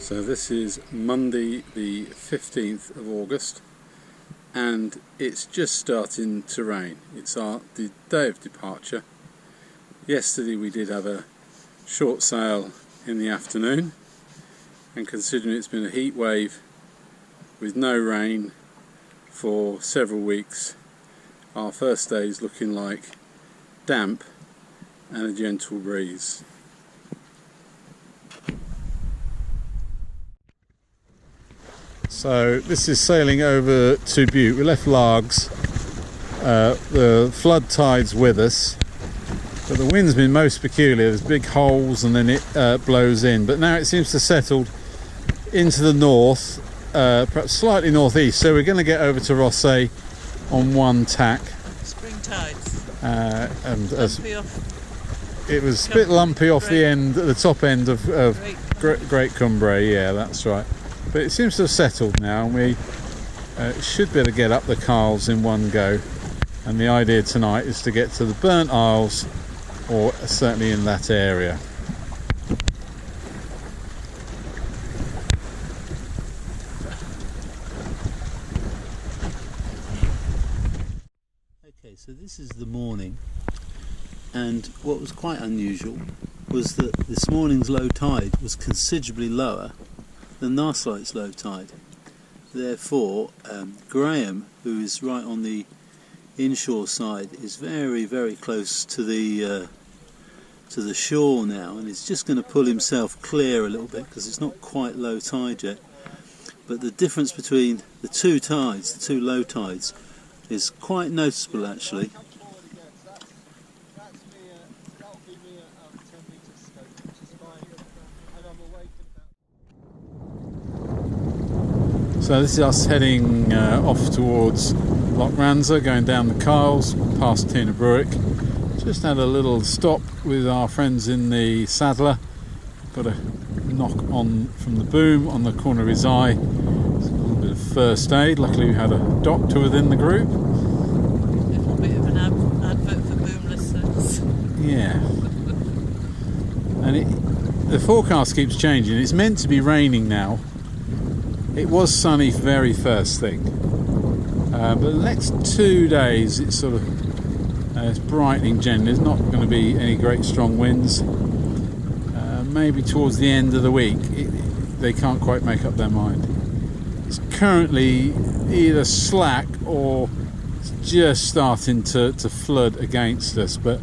So this is Monday the 15th of August and it's just starting to rain. It's the day of departure. Yesterday we did have a short sail in the afternoon, and considering it's been a heat wave with no rain for several weeks, our first day is looking like damp and a gentle breeze. So this is sailing over to Bute. We left Largs, the flood tide's with us, but the wind's been most peculiar. There's big holes and then it blows in, but now it seems to have settled into the north, perhaps slightly northeast, so we're going to get over to Rothesay on one tack. Spring tides. And as it was a bit lumpy off the end, at the top end of Great Cumbrae, yeah, that's right. But it seems to have settled now, and we should be able to get up the Carles in one go. And the idea tonight is to get to the Burnt Isles, or certainly in that area. Okay, so this is the morning, and what was quite unusual was that this morning's low tide was considerably lower than last night's low tide. Therefore, Graham, who is right on the inshore side, is very, very close to the shore now, and is just going to pull himself clear a little bit because it's not quite low tide yet. But the difference between the two tides, the two low tides, is quite noticeable actually. So this is us heading off towards Loch Ranza, going down the Carles, past Tina Brewick. Just had a little stop with our friends in the Saddler. Got a knock on from the boom on the corner of his eye. It's a little bit of first aid. Luckily we had a doctor within the group. A little bit of an advert for boomlessness. Yeah. And the forecast keeps changing. It's meant to be raining now. It was sunny very first thing, but the next 2 days it's sort of it's brightening gently. There's not going to be any great strong winds. Maybe towards the end of the week they can't quite make up their mind. It's currently either slack or it's just starting to flood against us, but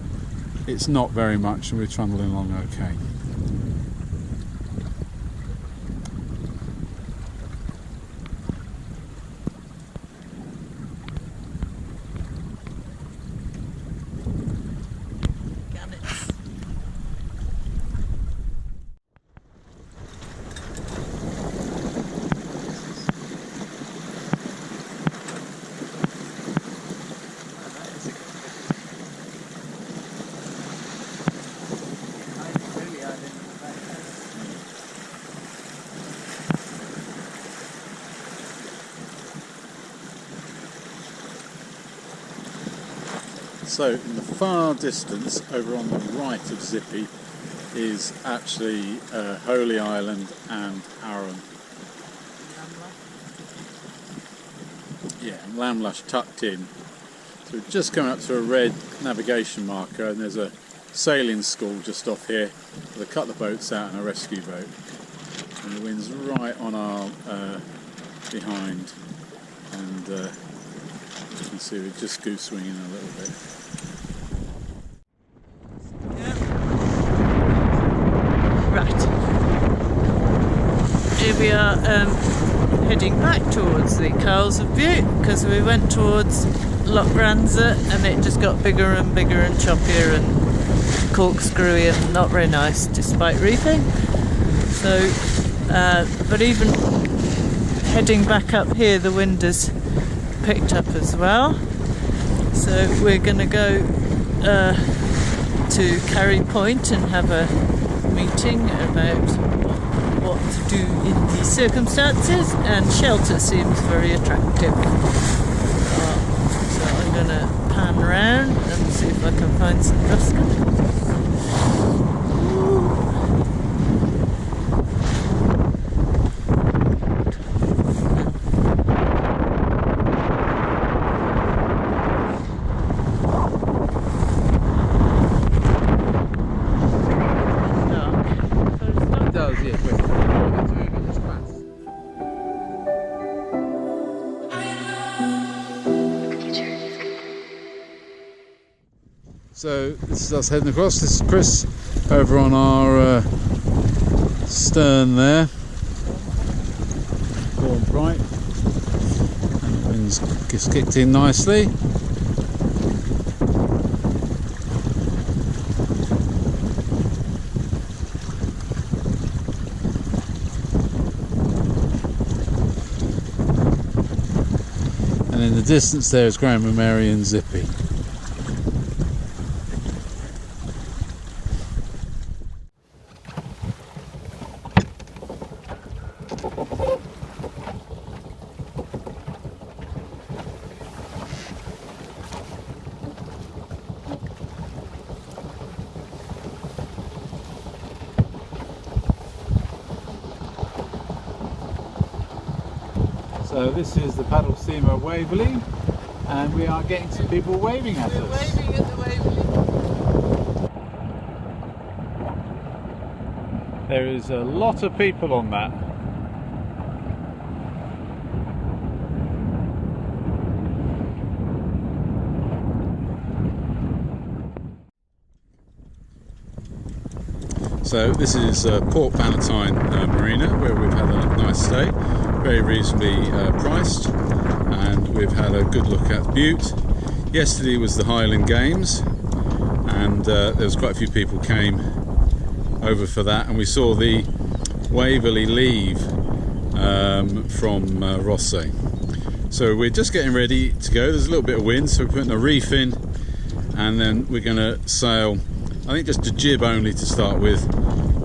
it's not very much and we're trundling along okay. So in the far distance, over on the right of Zippy, is actually Holy Island and Arran. Yeah, and Lamlash tucked in. So we're just coming up to a red navigation marker, and there's a sailing school just off here with a couple of boats out and a rescue boat. And the wind's right on our behind, and you can see we're just goose swinging a little bit. Here we are heading back towards the Carles of Bute because we went towards Loch Ranza and it just got bigger and bigger and choppier and corkscrewy and not very nice despite reefing. So, but even heading back up here the wind has picked up as well. So we're going to go to Carry Point and have a meeting about what to do in these circumstances, and shelter seems very attractive. So I'm going to pan around and see if I can find some Ruskin. So this is us heading across. This is Chris over on our stern there. Going bright. And the wind's just kicked in nicely. And in the distance there is Grandma Mary and Zippy. So this is the paddle steamer Waverley, and we are getting some people waving at us. We're waving at the Waverley. There is a lot of people on that. So this is Port Valentine Marina, where we've had a nice stay, very reasonably priced, and we've had a good look at Bute. Yesterday was the Highland Games, and there was quite a few people came over for that, and we saw the Waverley leave from Rothesay. So we're just getting ready to go. There's a little bit of wind, so we're putting a reef in, and then we're going to sail, I think just a jib only to start with,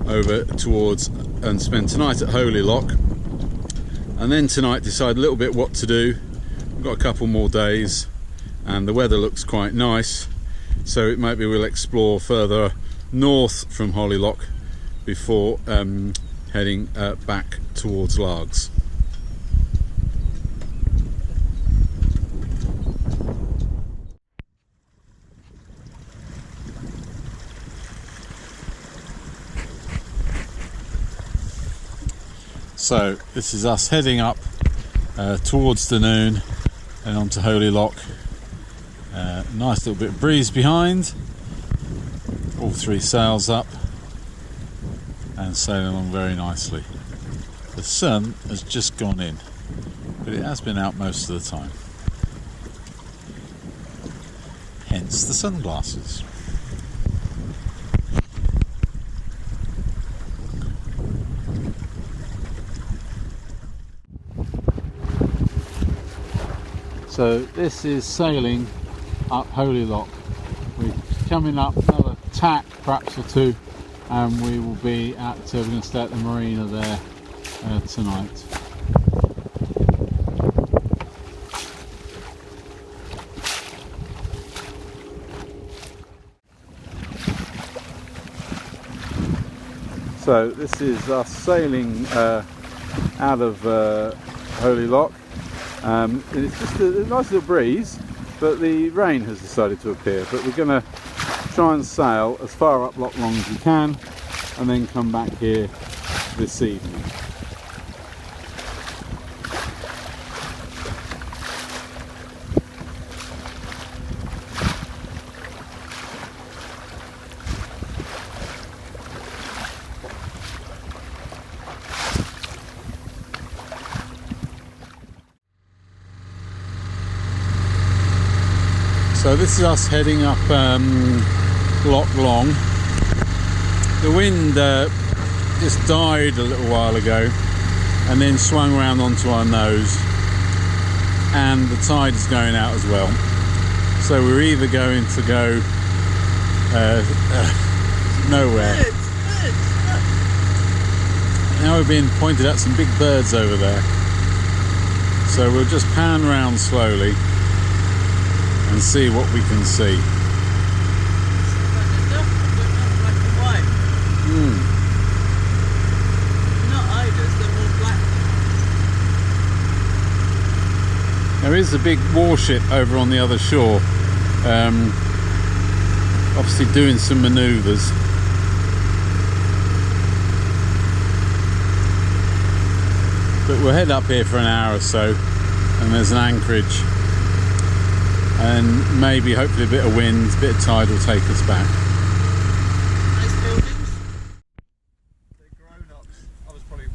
over towards and spend tonight at Holy Loch, and then tonight decide a little bit what to do. We've got a couple more days and the weather looks quite nice, so it might be we'll explore further north from Holy Loch before heading back towards Largs. So this is us heading up towards Dunoon and onto Holy Loch. Nice little bit of breeze behind, all three sails up and sailing along very nicely. The sun has just gone in, but it has been out most of the time, hence the sunglasses. So this is sailing up Holy Loch. We're coming up another tack, perhaps or two, and we will be at, we're going to stay at the marina there tonight. So this is us sailing out of Holy Loch. It's just a nice little breeze, but the rain has decided to appear. But we're going to try and sail as far up Loch Long as we can, and then come back here this evening. So this is us heading up Loch Long. The wind just died a little while ago and then swung around onto our nose, and the tide is going out as well. So we're either going to go nowhere. Now we're being pointed at some big birds over there. So we'll just pan round slowly and see what we can see. Not eiders, they're more black. There is a big warship over on the other shore, obviously doing some manoeuvres. But we'll head up here for an hour or so, and there's an anchorage. And then maybe hopefully a bit of wind, a bit of tide will take us back. Nice buildings. The grown-ups, I was probably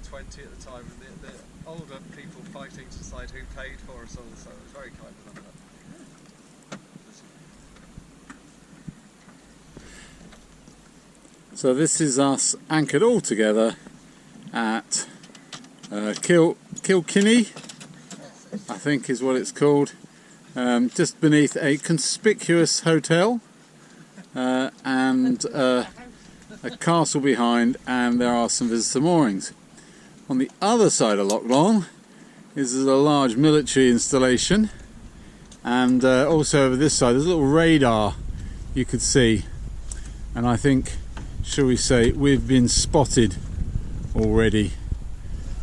20 at the time, and the older people fighting to decide who paid for us all, so it was very kind of them. So this is us anchored all together at Kilkenny, I think is what it's called, just beneath a conspicuous hotel and a castle behind, and there are some visitor moorings. On the other side of Loch Long is a large military installation, and also over this side there's a little radar you could see, and I think, shall we say, we've been spotted already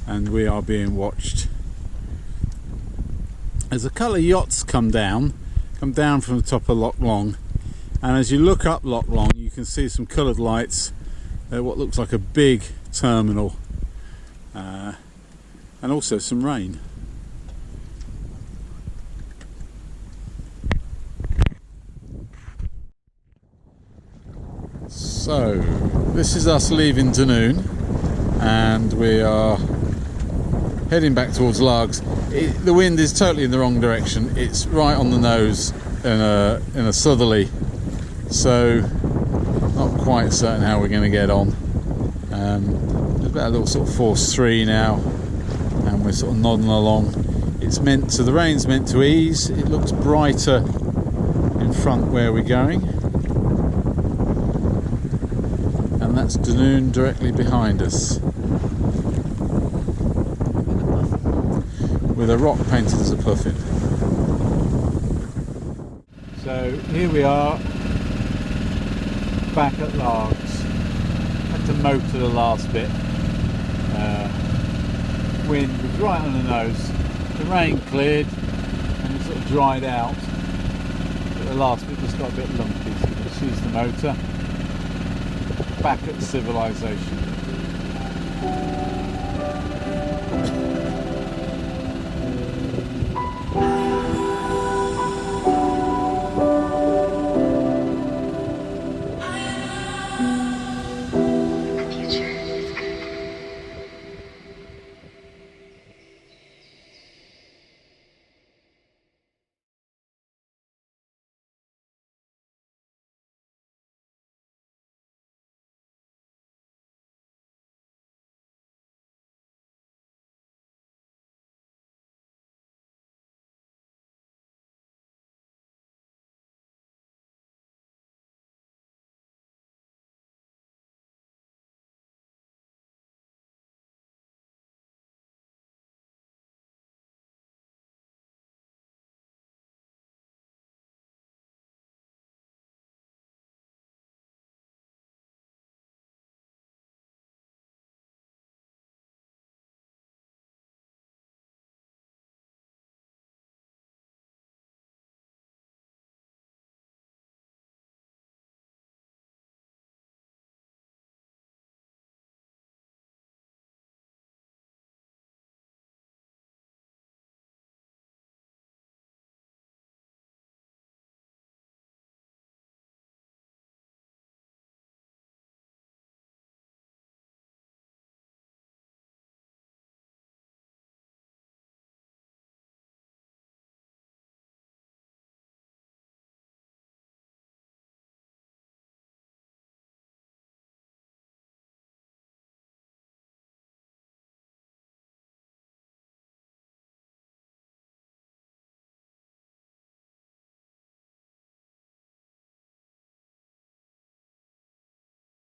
and we are being watched. As a couple of yachts come down from the top of Loch Long, and as you look up Loch Long you can see some coloured lights at what looks like a big terminal, and also some rain. So this is us leaving Dunoon, and we are heading back towards Largs. The wind is totally in the wrong direction. It's right on the nose in a southerly, so not quite certain how we're going to get on. There's about a little sort of force 3 now, and we're sort of nodding along. The rain's meant to ease. It looks brighter in front where we're going. And that's Dunoon directly behind us, with a rock painted as a puffin. So here we are, back at Largs. Had to motor the last bit. Wind was right on the nose. The rain cleared and it sort of dried out, but the last bit just got a bit lumpy, so just used the motor. Back at civilization.